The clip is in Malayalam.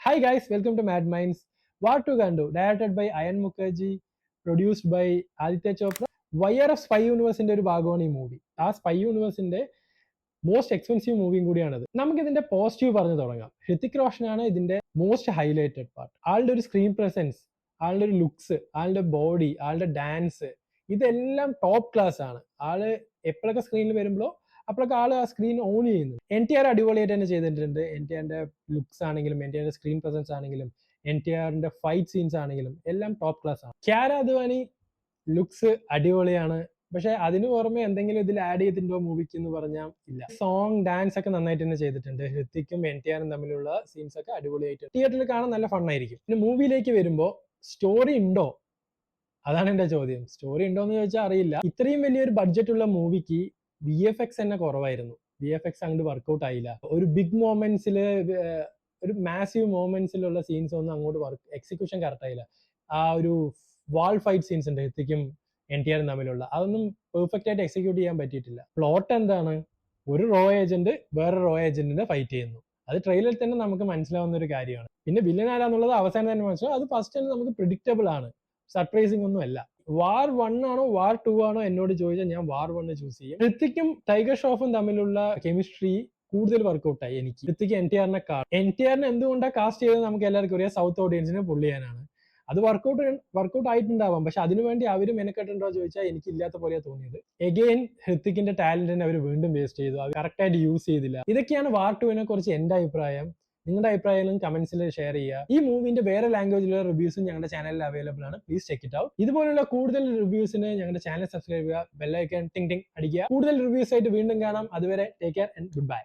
Hi guys, welcome to Mad Minds. War to Gandu, directed by Ayan Mukherjee, produced by Aditya Chopra. YRF spy യൂണിവേഴ്സിന്റെ ഒരു ഭാഗമാണ് ഈ മൂവി. ആ സ്പൈ യൂണിവേഴ്സിന്റെ മോസ്റ്റ് എക്സ്പെൻസീവ് മൂവിയും കൂടിയാണത്. നമുക്ക് ഇതിന്റെ പോസിറ്റീവ് പറഞ്ഞു തുടങ്ങാം. ഹൃതിക് റോഷനാണ് ഇതിന്റെ മോസ്റ്റ് ഹൈലൈറ്റഡ് പാർട്ട്. ആളുടെ ഒരു സ്ക്രീൻ പ്രസൻസ്, ആളുടെ ഒരു ലുക്സ്, ആളുടെ ബോഡി, ആളുടെ ഡാൻസ്, ഇതെല്ലാം ടോപ്പ് ക്ലാസ് ആണ്. ആള് എപ്പോഴൊക്കെ സ്ക്രീനിൽ വരുമ്പോഴോ അപ്പോഴൊക്കെ ആള് ആ സ്ക്രീൻ ഓൺ ചെയ്യുന്നു. NTR അടിപൊളിയായിട്ട് തന്നെ ചെയ്തിട്ടുണ്ട്. NTRന്റെ ലുക്സ് ആണെങ്കിലും NTRന്റെ സ്ക്രീൻ പ്രസൻസ് ആണെങ്കിലും NTRന്റെ ഫൈറ്റ് സീൻസ് ആണെങ്കിലും എല്ലാം ടോപ്പ് ക്ലാസ് ആണ്. ക്യാര അദ്വാനി ലുക്സ് അടിപൊളിയാണ്. പക്ഷെ അതിന് പുറമെ എന്തെങ്കിലും ഇതിൽ ആഡ് ചെയ്തിട്ടുണ്ടോ മൂവിക്ക് എന്ന് പറഞ്ഞാൽ ഇല്ല. സോങ് ഡാൻസ് ഒക്കെ നന്നായിട്ട് തന്നെ ചെയ്തിട്ടുണ്ട്. ഹൃത്തിക്കും NTRും തമ്മിലുള്ള സീൻസ് ഒക്കെ അടിപൊളിയായിട്ട് തിയേറ്ററിൽ കാണാൻ നല്ല ഫണ്ണായിരിക്കും. പിന്നെ മൂവിയിലേക്ക് വരുമ്പോൾ സ്റ്റോറി ഉണ്ടോ, അതാണ് എന്റെ ചോദ്യം. സ്റ്റോറി ഉണ്ടോ എന്ന് ചോദിച്ചാൽ അറിയില്ല. ഇത്രയും വലിയൊരു ബഡ്ജറ്റ് ഉള്ള മൂവിക്ക് VFX തന്നെ കുറവായിരുന്നു. VFX അങ്ങോട്ട് വർക്ക്ഔട്ട് ആയില്ല. ഒരു ബിഗ് മൊമെന്റ്സിൽ, ഒരു മാസീവ് മൊമെന്റ്സിലുള്ള സീൻസ് ഒന്നും അങ്ങോട്ട് എക്സിക്യൂഷൻ കറക്റ്റ് ആയില്ല. ആ ഒരു വാൾ ഫൈറ്റ് സീൻസ് ഉണ്ട് ഹൃത്തിക്കും NTRും തമ്മിലുള്ള, അതൊന്നും പെർഫെക്റ്റ് ആയിട്ട് എക്സിക്യൂട്ട് ചെയ്യാൻ പറ്റിയിട്ടില്ല. പ്ലോട്ട് എന്താണ്? ഒരു റോ ഏജന്റ് വേറെ റോ ഏജന്റിനെ ഫൈറ്റ് ചെയ്യുന്നു. അത് ട്രെയിലറിൽ തന്നെ നമുക്ക് മനസ്സിലാവുന്ന ഒരു കാര്യമാണ്. പിന്നെ വില്ലൻ ആരാന്നുള്ളത് അവസാനം തന്നെ മനസ്സിലാവും. അത് ഫസ്റ്റ് തന്നെ നമുക്ക് പ്രിഡിക്റ്റബിൾ ആണ്, സർപ്രൈസിംഗ് ഒന്നും അല്ല. വാർ 1 ആണോ വാർ 2 ആണോ എന്നോട് ചോദിച്ചാൽ ഞാൻ വാർ 1 ചൂസ് ചെയ്യും. ഹൃത്തിക്കും ടൈഗർ ഷ്രോഫും തമ്മിലുള്ള കെമിസ്ട്രി കൂടുതൽ വർക്ക്ഔട്ടായി എനിക്ക്. ഹൃത്തിക്ക് NTRനെ എന്തുകൊണ്ടാണ് കാസ്റ്റ് ചെയ്തത് നമുക്ക് എല്ലാവർക്കും അറിയാം. സൗത്ത് ഓഡിയൻസിനെ പുള്ള് ചെയ്യാനാണ്. അത് വർക്ക്ഔട്ട് ആയിട്ടുണ്ടാവാം. പക്ഷെ അതിനുവേണ്ടി അവർ മെനക്കെട്ടുണ്ടോ ചോദിച്ചാൽ എനിക്ക് ഇല്ലാത്ത പോലെയാ തോന്നിയത്. എഗെയിൻ ഹൃത്തിക്കിന്റെ ടാലന്റിനെ അവർ വീണ്ടും വേസ്റ്റ് ചെയ്തു. അവർ കറക്റ്റ് ആയിട്ട് യൂസ് ചെയ്തില്ല. ഇതൊക്കെയാണ് വാർ 2 കുറിച്ച് എന്റെ അഭിപ്രായം. നിങ്ങളുടെ അഭിപ്രായങ്ങളും കമന്റ്സിൽ ഷെയർ ചെയ്യുക. ഈ മൂവിന്റെ വേറെ ലാംഗ്വേജിലുള്ള റിവ്യൂസും ഞങ്ങളുടെ ചാനലിൽ അവൈലബിൾ ആണ്. Please check it out. ഇതുപോലുള്ള കൂടുതൽ റിവ്യൂസിന് ഞങ്ങളുടെ ചാനൽ സബ്സ്ക്രൈബ് ചെയ്യുക, ബെല്ലൈക്കൺ ടിങ് ടിങ് അടിക്കുക. കൂടുതൽ റിവ്യൂസ് ആയിട്ട് വീണ്ടും കാണാം. അതുവരെ take care and good bye.